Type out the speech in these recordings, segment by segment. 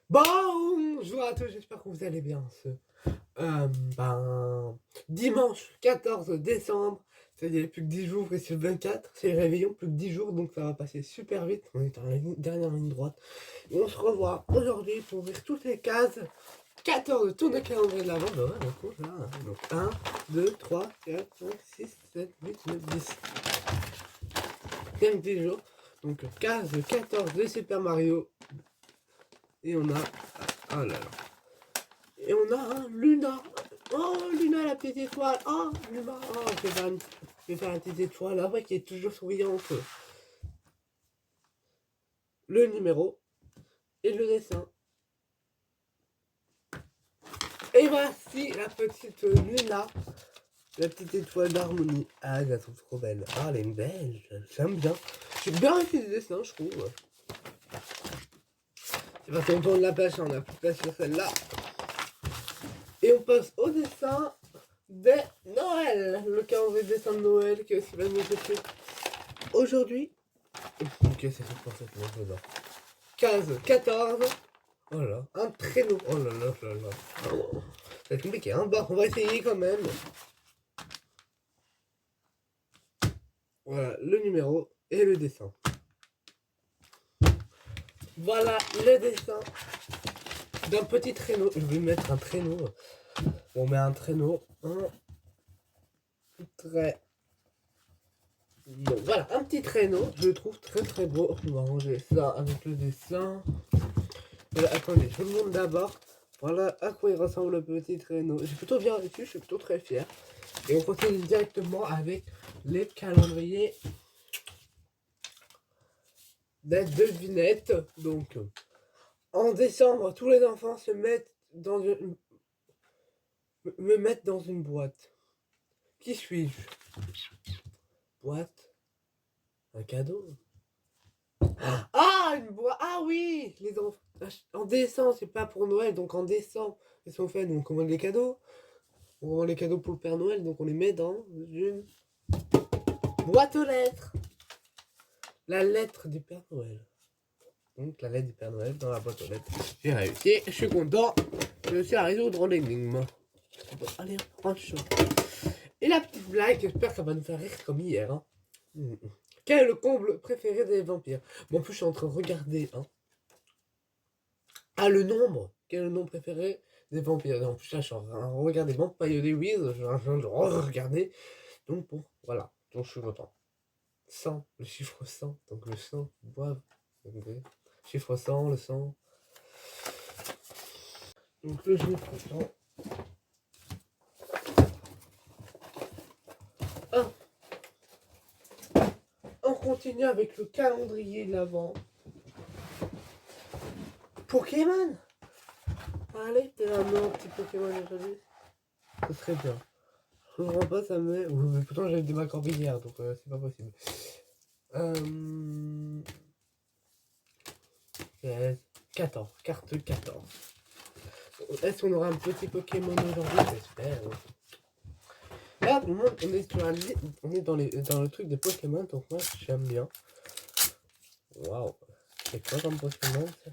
Bonjour à tous, j'espère que vous allez bien. Dimanche 14 décembre, c'est-à-dire plus que 10 jours et c'est le 24, c'est le réveillon, plus que 10 jours, donc ça va passer super vite. On est dans la dernière ligne droite. Et on se revoit aujourd'hui pour ouvrir toutes les cases. 14 tours de calendrier de l'avant, bah ouais, donc on là. Donc 1, 2, 3, 4, 5, 6, 7, 8, 9, 10. 5 10 jours. Donc case 14 de Super Mario. Et on a... Oh là là. Et on a un Luna. Oh, Luna la petite étoile. Oh, Luna. Oh, je vais faire une petite étoile là, ouais, qui est toujours souriante. Le numéro et le dessin. Et voici la petite Luna. La petite étoile d'harmonie. Ah, elles sont trop belles. Ah, elle est belle. J'aime bien. J'ai bien fait le dessin, je trouve. C'est parce qu'on tourne la page, on a plus de place sur celle-là. Et on passe au dessin de Noël. Le calendrier de dessin de Noël qui est aussi magnifique. Aujourd'hui, ok, c'est fait pour cette montre-là. 15, 14. Oh là, un traîneau. Oh là là là là. Oh, ça va être compliqué, hein. Bon, on va essayer quand même. Voilà, le numéro et le dessin. Voilà le dessin d'un petit traîneau. Je vais mettre un traîneau. On met un traîneau. Un trait. Donc voilà, un petit traîneau. Je le trouve très très beau. On va ranger ça avec le dessin. Voilà, attendez, je vous le montre d'abord. Voilà à quoi il ressemble le petit traîneau. J'ai plutôt bien reçu, je suis plutôt très fier. Et on continue directement avec les calendriers des devinettes. Donc, en décembre, tous les enfants se mettent dans me mettent dans une boîte. Qui suis-je? Boîte? Un cadeau? Ah, une boîte! Ah oui! Les enfants. En décembre, c'est pas pour Noël, donc en décembre, qu'est-ce qu'on fait? Donc on commande les cadeaux. On commande les cadeaux pour le Père Noël, donc on les met dans une boîte aux lettres. La lettre du Père Noël. Donc la lettre du Père Noël dans la boîte aux lettres. J'ai réussi, je suis content. J'ai réussi à résoudre l'énigme. Bon, allez, prends chaud. Et la petite blague, j'espère que ça va nous faire rire comme hier. Hein. Quel est le comble préféré des vampires? Bon, en plus, je suis en train de regarder. Hein. Ah, le nombre. Quel est le nombre préféré des vampires? En plus, là, je suis en train de regarder Vampire Lewis. Je suis en train de regarder. Donc, bon, voilà. Donc, je suis content. 100, le chiffre 100. Donc, le 100, boivent. Chiffre 100, le 100. Donc, le chiffre 100. Ah. On continue avec le calendrier de l'avant. Pokémon. Allez, t'es un petit Pokémon aujourd'hui. Ce serait bien. Je ne comprends pas, ça me met. Oui, pourtant j'avais des macros hier, donc c'est pas possible. 16, 14, carte 14. Est-ce qu'on aura un petit Pokémon aujourd'hui? J'espère. Là, pour le moment, on est, sur on est dans le truc des Pokémon, donc moi j'aime bien. Waouh! C'est quoi comme Pokémon ça?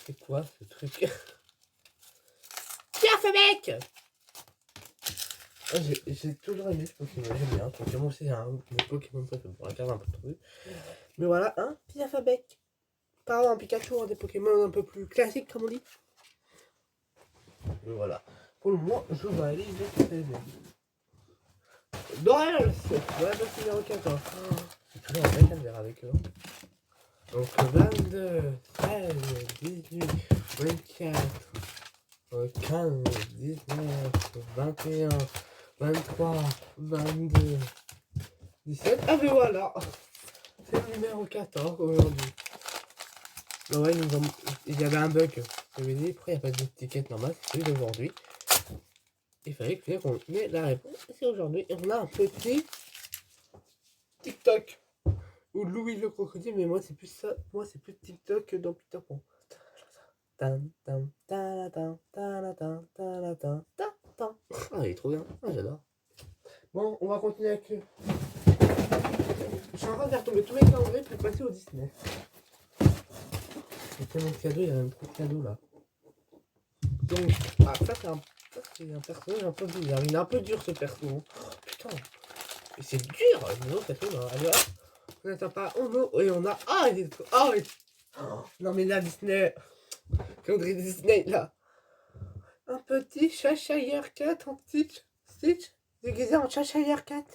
C'est quoi ce truc? Tiens, ce mec! Ah, j'ai toujours aimé ce Pokémon, j'aime bien. Pokémon, c'est un de Pokémon préféré. Bon, regarde un peu trop. Mais voilà, un Piafabec. Pas un Pikachu, des Pokémon un peu plus classiques, comme on dit. Et voilà. Pour le moment, je vais aller les faire. Doréal, c'est la boîte numéro 14. J'ai toujours un vrai calvaire avec eux. Donc 22, 13, 18, 24, 15, 19, 21, 23, 22, 17. Ah ben voilà, c'est le numéro 14 aujourd'hui. Non, ouais, il y avait un bug. Je me dit, pourquoi il n'y a pas d'étiquette normale? C'est celui d'aujourd'hui. Il fallait qu'on ait la réponse. C'est aujourd'hui. Et on a un petit TikTok. Ou Louis le crocodile, mais moi c'est plus ça. Moi c'est plus TikTok que dans Peter Pan. Ah, il est trop bien. Ah, j'adore. Bon, on va continuer avec. Je suis en train de faire tomber tous mes calendriers pour passer au Disney. C'est tellement de cadeaux, il y a même trop de cadeaux là. Donc, ça c'est un personnage un peu bizarre. Il est un peu dur ce perso. Oh, putain, mais c'est dur. Non, perso, non. Allez, hop. On n'attend pas. Et on a. Ah, il est trop. Ah, oui. Oh, non, mais là, Disney. Calendrier Disney, là. Un petit Cheshire Cat en Stitch déguisé en Cheshire Cat.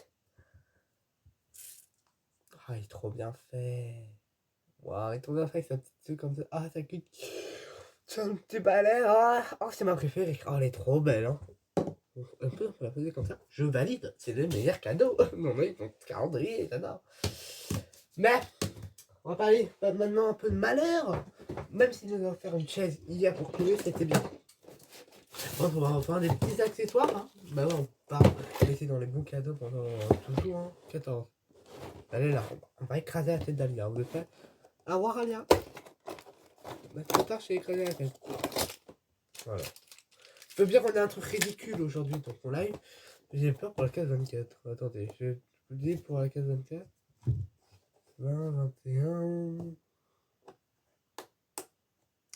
Ah, il est trop bien fait. Waouh, il est trop bien fait avec sa petite truc comme ça. Ah, sa queue. C'est un petit balai. Ah, oh, c'est ma préférée. Oh, elle est trop belle, hein. On peut la poser comme ça. Je valide. C'est le meilleur cadeau. Non, mais ton calendrier, j'adore. Mais, on va parler maintenant un peu de malheur. Même si nous allons faire une chaise hier pour trouver, c'était bien. On va faire des petits accessoires. Hein. Bah ouais, on part laisser dans les bons cadeaux pendant toujours. Hein. 14. Allez là, on va écraser la tête d'Alia. Vous êtes prêts? Au revoir, Alia. Bah, trop tard, j'ai écrasé la tête. Voilà. Je peux bien qu'on ait un truc ridicule aujourd'hui dans mon live. J'ai peur pour la case 24. Attendez, je vous dis pour la case 24. 20, 21.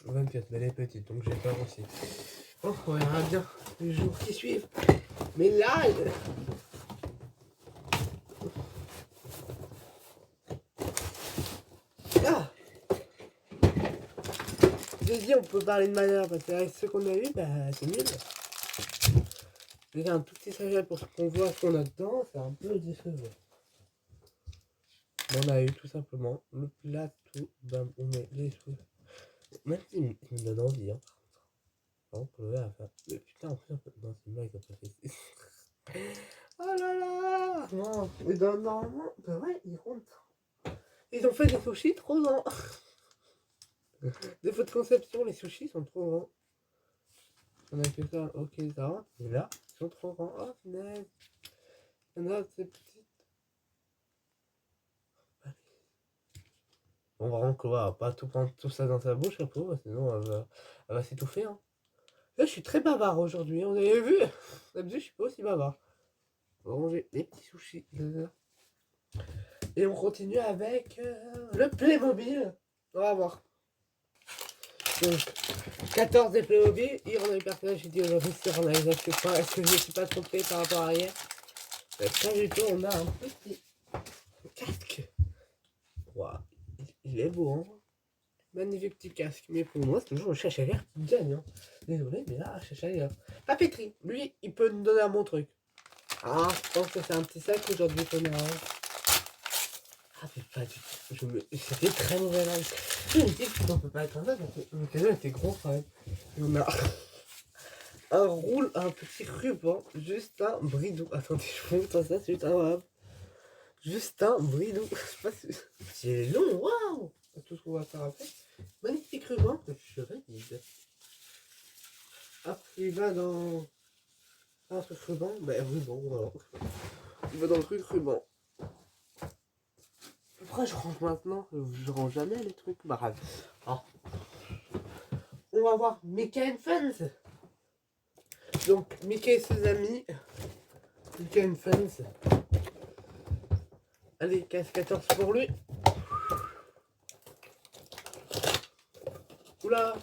24, mais elle est petite, donc j'ai peur aussi. Oh, on verra bien les jours qui suivent. Mais là, ah, j'ai dit on peut parler de malheur parce qu'avec ce qu'on a eu, bah c'est nul. J'ai un tout petit sachet pour ce qu'on voit, ce qu'on a dedans, c'est un peu décevant. On a eu tout simplement le plateau, bam, on met les choses. Même s'il me donne envie, hein. On peut le faire. Mais putain, en plus, non, c'est une blague, ça peut faire. Oh là là! Non, mais normalement, bah ouais, ils rentrent. Ils ont fait des sushis trop grands. Défaut de conception, les sushis sont trop grands. On a fait ça, ok, ça rentre. Mais là, ils sont trop grands. Oh, punaise. Il y en a, c'est petite. Bon, vraiment, qu'on va pas tout prendre tout ça dans sa bouche, la pauvre, sinon elle va s'étouffer. Hein. Là, je suis très bavard aujourd'hui, on avait vu. D'habitude, je suis pas aussi bavard. On va manger les petits sushis. Et on continue avec le Playmobil. On va voir. Donc, 14 des Playmobil. Hier, on a eu personnage, j'ai dit aujourd'hui, c'est on a les acheté pas. Est-ce que je ne suis pas trompé par rapport à hier? Pas du tout, on a un petit casque. Wow. Il est beau, hein. Magnifique petit casque. Mais pour moi, c'est toujours le Cheshire qui gagne. Hein. Désolé, mais là, Cheshire. Papeterie. Lui, il peut nous donner un bon truc. Ah, je pense que c'est un petit sac aujourd'hui qu'on a. Ah, mais pas du tout. C'était très mauvais là. Je me dis que on peut pas être comme ça. Le cadeau était gros quand même. Et on a un petit ruban. Juste un bridou. Attendez, je vous montre ça, c'est juste un juste un bridou. Je sais pas si. C'est long, waouh! Tout ce qu'on va faire après. Magnifique ruban que je valide. Hop, il va dans. Un truc ruban. Ben, ruban, voilà. Il va dans le truc ruban. Pourquoi je range maintenant? Je range jamais les trucs. Bah, grave. Ah. On va voir Mickey and Friends. Donc, Mickey et ses amis. Mickey and Friends. Allez, casse 14 pour lui. Oula.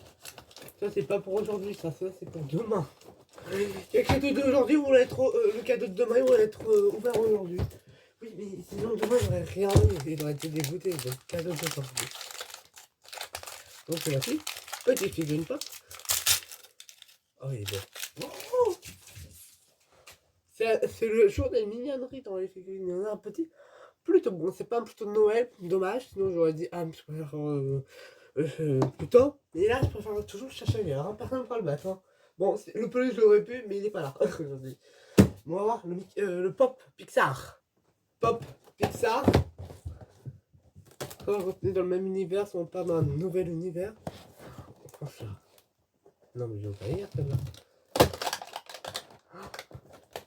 Ça, c'est pas pour aujourd'hui, ça c'est pour demain. Il y a le cadeau d'aujourd'hui, le cadeau de demain, il va être ouvert aujourd'hui. Oui, mais sinon demain, j'aurais rien eu. Il aurait été dégoûté. Donc, cadeau d'aujourd'hui. Donc, c'est la fille. Petit figurine pas. Oh, il est beau. Oh, c'est le jour des mignonneries dans les figurines. Il y en a un petit. Plutôt bon. C'est pas un plutôt de Noël. Dommage. Sinon, j'aurais dit, ah, mais je préfère plutôt. Mais là, je préfère toujours chercher ailleurs. Hein. Personne ne va le battre. Hein. Bon, le peluche, je l'aurais pu, mais il est pas là aujourd'hui. On va voir le Pop Pixar. Pop Pixar. Quand on continue dans le même univers, si on part dans un nouvel univers. On prend ça. Non, mais je vais pas lire celle-là.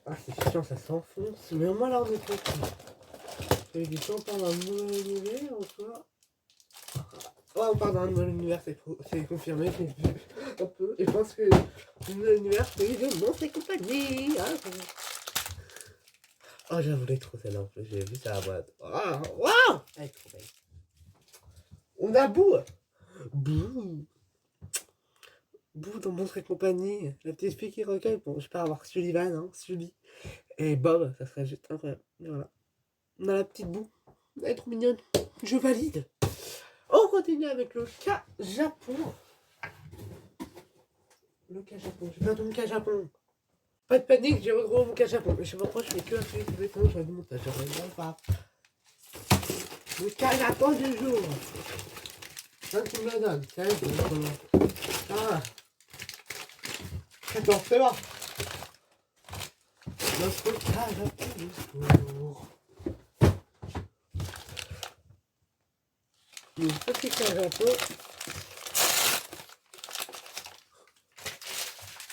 Ah, c'est chiant, ça s'enfonce. Mais au moins là, on est tranquille. Et du coup, on part dans un nouvel univers ou quoi? Ouais, on part dans un nouvel univers, c'est confirmé, j'ai vu un peu. Et je pense que le nouvel univers, c'est de Monster et compagnie. Hein, oh, je la voulais trop celle-là en plus, j'ai vu ça à la boîte. Waouh! Wow, elle est trop belle. On a Boo! Bouh. Bouh dans Monstres et compagnie. La petite fille qui recueille. Bon, j'espère avoir Sullivan, hein, Sully. Et Bob, ça serait juste incroyable. Et voilà. On a la petite Boue. Elle est trop mignonne. Je valide. On continue avec le cas Japon. Le cas Japon. J'ai perdu mon cas Japon. Pas de panique, j'ai retrouvé mon cas Japon. Mais je sais pas pourquoi je fais que appuyer sur les boutons. J'aurais du montage. J'aurais pas. Le cas Japon du jour. Ça, tu me le donnes. 16, ah. 14, c'est bon. Notre cas Japon du jour. Le petit cas Japon.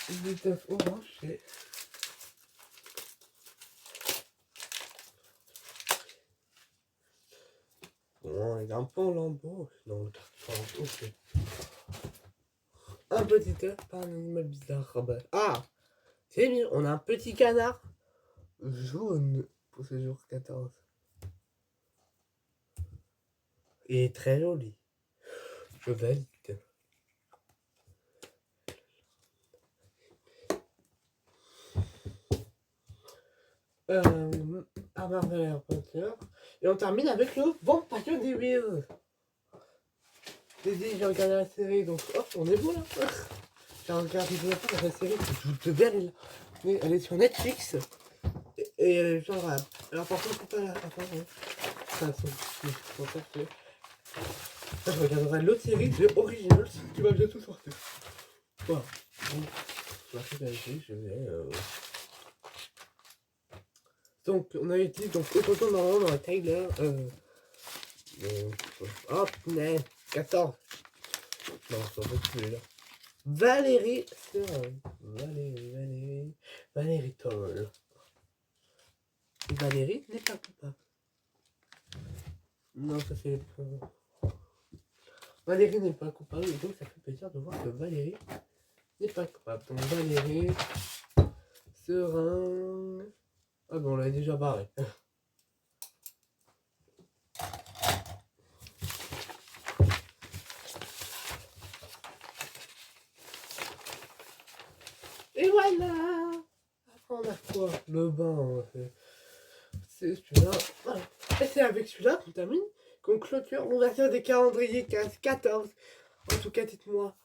Une étoffe orange, c'est... Bon, il est un peu en lambeau. Non, ok. Un petit œuf par un animal bizarre. Ah, c'est mieux. On a un petit canard jaune pour ce jour 14. Il est très joli. Je valide. À Marvel et Harry Potter. Et on termine avec le Vampire des Wheels. J'ai dit, j'ai regardé la série, donc hop, on est bon là. J'ai regardé la série, c'est toute belle. Mais elle est sur Netflix. Et elle est genre. Alors par contre, c'est pas la. Attends, ça, c'est. Je regarderai l'autre série, The Originals, qui va bientôt sortir. Voilà. Donc, je vais vérifier, je vais. Donc, on a été donc autant normalement dans la Tyler. Hop, mais 14. Non, ça va plus là. Valérie Valérie Toll. Valérie n'est pas coupable. Non, ça fait. Valérie n'est pas coupable, et donc ça fait plaisir de voir que Valérie n'est pas coupable. Donc Valérie, Serein. Ah bon, on l'a déjà barré. Et voilà. Après on a quoi? Le bain, c'est celui-là. Voilà. Et c'est avec celui-là qu'on termine, qu'on clôture l'ouverture des calendriers 15-14. En tout cas, dites-moi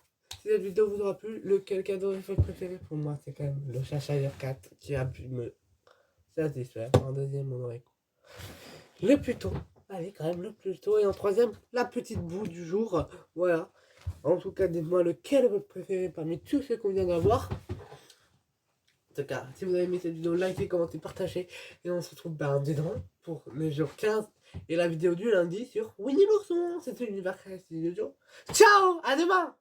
si cette vidéo vous aura plu, lequel cadeau est votre préféré. Pour moi, c'est quand même le Cheshire 4 qui a pu me satisfaire. En deuxième, on aurait le plus tôt. Allez, quand même le plus tôt. Et en troisième, la petite Boue du jour. Voilà. En tout cas, dites-moi lequel est votre préféré parmi tous ceux qu'on vient d'avoir. En tout cas, si vous avez aimé cette vidéo, likez, commentez, partagez. Et on se retrouve demain pour le jour 15 et la vidéo du lundi sur Winnie l'ourson. C'était l'univers créatif du jour. Ciao, à demain.